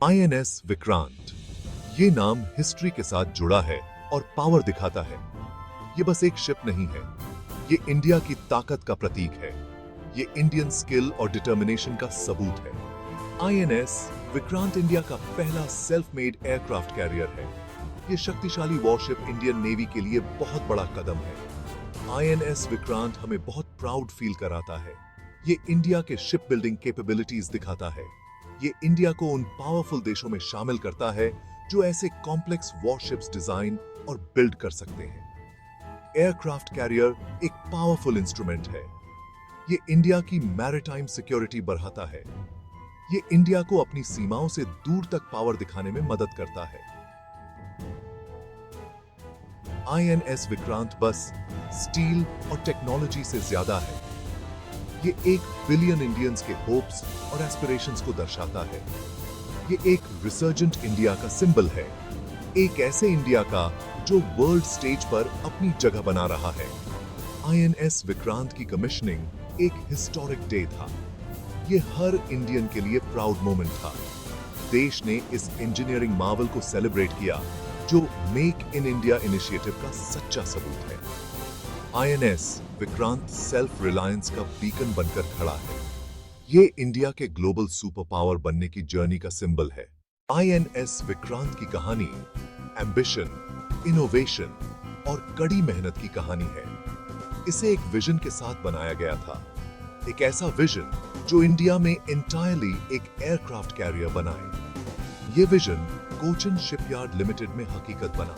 INS Vikrant, ये नाम history के साथ जुड़ा है और पावर दिखाता है। ये बस एक शिप नहीं है, ये इंडिया की ताकत का प्रतीक है। ये इंडियन स्किल और डिटर्मिनेशन का सबूत है। आईएनएस विक्रांत इंडिया का पहला सेल्फ मेड एयरक्राफ्ट कैरियर है। ये शक्तिशाली वॉरशिप इंडियन नेवी के लिए बहुत बड़ा कदम है। आईएनएस विक्रांत हमें बहुत प्राउड फील कराता है। ये इंडिया के शिप बिल्डिंग कैपेबिलिटीज दिखाता है। ये इंडिया को उन पावरफुल देशों में शामिल करता है जो ऐसे कॉम्प्लेक्स वॉरशिप्स डिजाइन और बिल्ड कर सकते हैं। एयरक्राफ्ट कैरियर एक पावरफुल इंस्ट्रूमेंट है। ये इंडिया की मैरिटाइम सिक्योरिटी बढ़ाता है। ये इंडिया को अपनी सीमाओं से दूर तक पावर दिखाने में मदद करता है। आईएनएस विक्रांत बस स्टील और टेक्नोलॉजी से ज्यादा है। ये 1 बिलियन इंडियंस के होप्स और एस्पिरेशंस को दर्शाता है। ये एक रिसर्जेंट इंडिया का सिंबल है, एक ऐसे इंडिया का जो वर्ल्ड स्टेज पर अपनी जगह बना रहा है। आईएनएस विक्रांत की कमिश्निंग एक हिस्टोरिक डे था। ये हर इंडियन के लिए प्राउड मोमेंट था। देश ने इस इंजीनियरिंग मार्वल को सेलिब्रेट किया जो मेक इन इंडिया इनिशिएटिव का सच्चा सबूत है। आईएनएस विक्रांत सेल्फ रिलायंस का बीकन बनकर खड़ा है। ये इंडिया के ग्लोबल सुपर पावर बनने की जर्नी का सिंबल है। आईएनएस विक्रांत की कहानी एम्बिशन, इनोवेशन और कड़ी मेहनत की कहानी है। इसे एक विजन के साथ बनाया गया था, एक ऐसा विजन जो इंडिया में एंटायरली एक एयरक्राफ्ट कैरियर बनाए। ये विजन कोचिन शिपयार्ड लिमिटेड में हकीकत बना।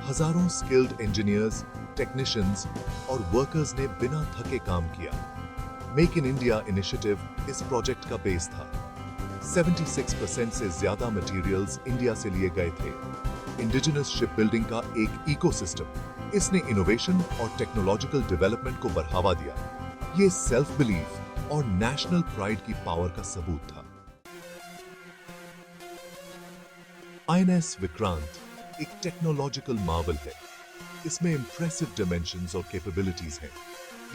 हजारों स्किल्ड इंजीनियर्स, टेक्नीशियंस और वर्कर्स ने बिना थके काम किया। मेक इन इंडिया इनिशिएटिव इस प्रोजेक्ट का बेस था। 76% से ज्यादा मटेरियल्स इंडिया से लिए गए थे। इंडिजिनस शिप बिल्डिंग का एक इकोसिस्टम, इसने इनोवेशन और टेक्नोलॉजिकल डेवलपमेंट को बढ़ावा दिया। ये सेल्फ बिलीफ और नेशनल प्राइड की पावर का सबूत था। आईएनएस विक्रांत एक टेक्नोलॉजिकल मार्वल है। इसमें इंप्रेसिव डायमेंशंस और कैपेबिलिटीज हैं।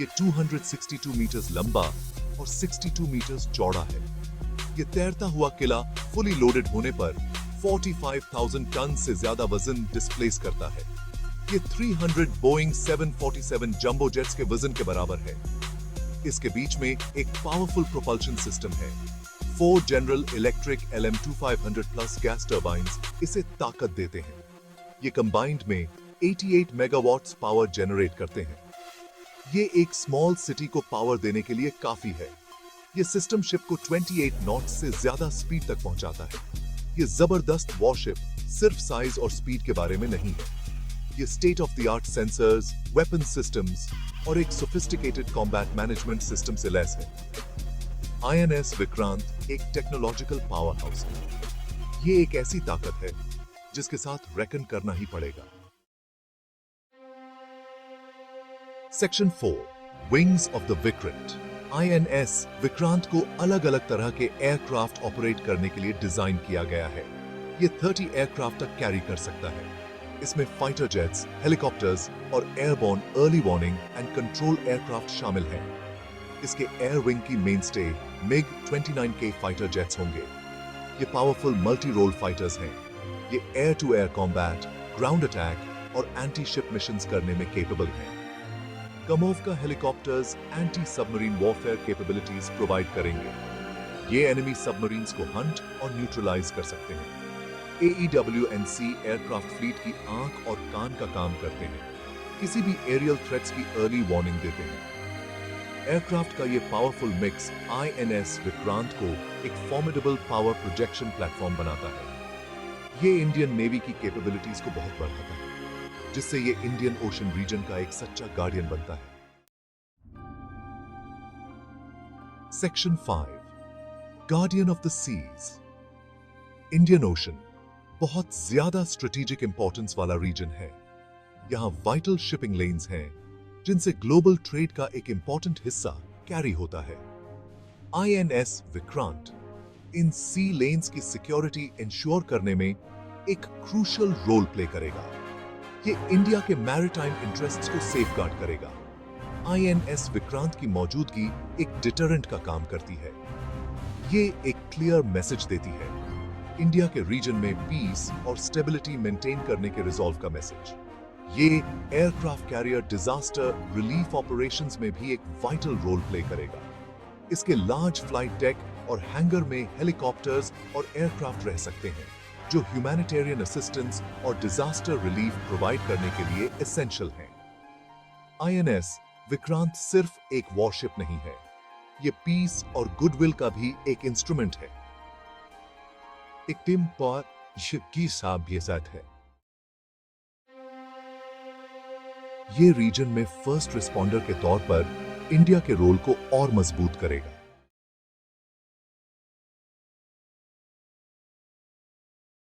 ये 262 मीटर्स लंबा और 62 मीटर्स चौड़ा है। ये तैरता हुआ किला फुली लोडेड होने पर 45,000 टन से ज्यादा वजन डिस्प्लेस करता है। ये 300 बोइंग 747 जंबो जेट्स के वजन के बराबर है। इसके बीच में एक पावरफुल प्रोपल्शन सिस्टम है। 4 general electric LM2500 plus gas turbines इसे ताकत देते हैं। ये कंबाइंड में 88 मेगावाट्स पावर जनरेट करते हैं। ये एक स्मॉल सिटी को पावर देने के लिए काफी है। ये सिस्टम शिप को 28 नॉट्स से ज्यादा स्पीड तक पहुंचाता है। ये जबरदस्त वॉरशिप सिर्फ साइज और स्पीड के बारे में नहीं है। ये state of the art sensors, weapon systems और एक सोफिस्टिकेटेड कॉम्बैट मैनेजमेंट सिस्टम से लैस है। आईएनएस विक्रांत एक टेक्नोलॉजिकल पावर हाउस है। ये एक ऐसी ताकत है जिसके साथ रेकन करना ही पड़ेगा। Section 4 wings of the Vikrant. INS Vikrant को अलग अलग तरह के एयरक्राफ्ट ऑपरेट करने के लिए डिजाइन किया गया है। ये 30 एयरक्राफ्ट तक कैरी कर सकता है। इसमें फाइटर जेट्स, हेलीकॉप्टर्स और airborne early warning and control aircraft शामिल हैं। इसके एयर विंग की मेनस्टे MiG-29K फाइटर जेट्स होंगे। ये पावरफुल मल्टी रोल फाइटर्स हैं। ये air to air combat, ground attack और एंटी शिप मिशंस करने में केपेबल हैं। कमोव का helicopters anti submarine warfare capabilities provide करेंगे। ये एनिमी सबमरीन्स को हंट और न्यूट्रलाइज कर सकते हैं। AEWNC एयरक्राफ्ट फ्लीट की आंख और कान का काम करते हैं। किसी भी एरियल थ्रेट्स की अर्ली वार्निंग देते हैं। एयरक्राफ्ट का ये पावरफुल मिक्स आईएनएस विक्रांत को एक फॉर्मिडेबल पावर प्रोजेक्शन प्लेटफॉर्म बनाता है। ये इंडियन नेवी की कैपेबिलिटीज को बहुत बढ़ाता है, जिससे ये इंडियन ओशन रीजन का एक सच्चा गार्डियन बनता है। Section 5 guardian of the seas. Indian Ocean बहुत ज्यादा स्ट्रेटेजिक इंपॉर्टेंस वाला रीजन है। यहां वाइटल शिपिंग लेन्स हैं जिनसे ग्लोबल ट्रेड का एक इंपॉर्टेंट हिस्सा कैरी होता है। आईएनएस विक्रांत इन सी लेन्स की सिक्योरिटी इंश्योर करने में एक क्रूशियल रोल प्ले करेगा। ये इंडिया के मैरिटाइम इंटरेस्ट्स को सेफगार्ड करेगा। आईएनएस विक्रांत की मौजूदगी एक डिटरेंट का काम करती है। ये एक क्लियर मैसेज देती है इंडिया के रीजन में पीस और स्टेबिलिटी मेंटेन करने के रिजॉल्व का मैसेज। ये aircraft carrier disaster relief operations में भी एक वाइटल रोल प्ले करेगा। इसके लार्ज फ्लाइट डेक और हैंगर में हेलीकॉप्टर्स और एयरक्राफ्ट रह सकते हैं, जो ह्यूमैनिटेरियन असिस्टेंस और डिजास्टर रिलीफ प्रोवाइड करने के लिए एसेंशियल हैं। आईएनएस विक्रांत सिर्फ एक वॉरशिप नहीं है, ये पीस और गुडविल का भी एक इंस्ट्रूमेंट है। एक टीम पर की साबियत है। ये रीजन में फर्स्ट रिस्पॉन्डर के तौर पर इंडिया के रोल को और मजबूत करेगा।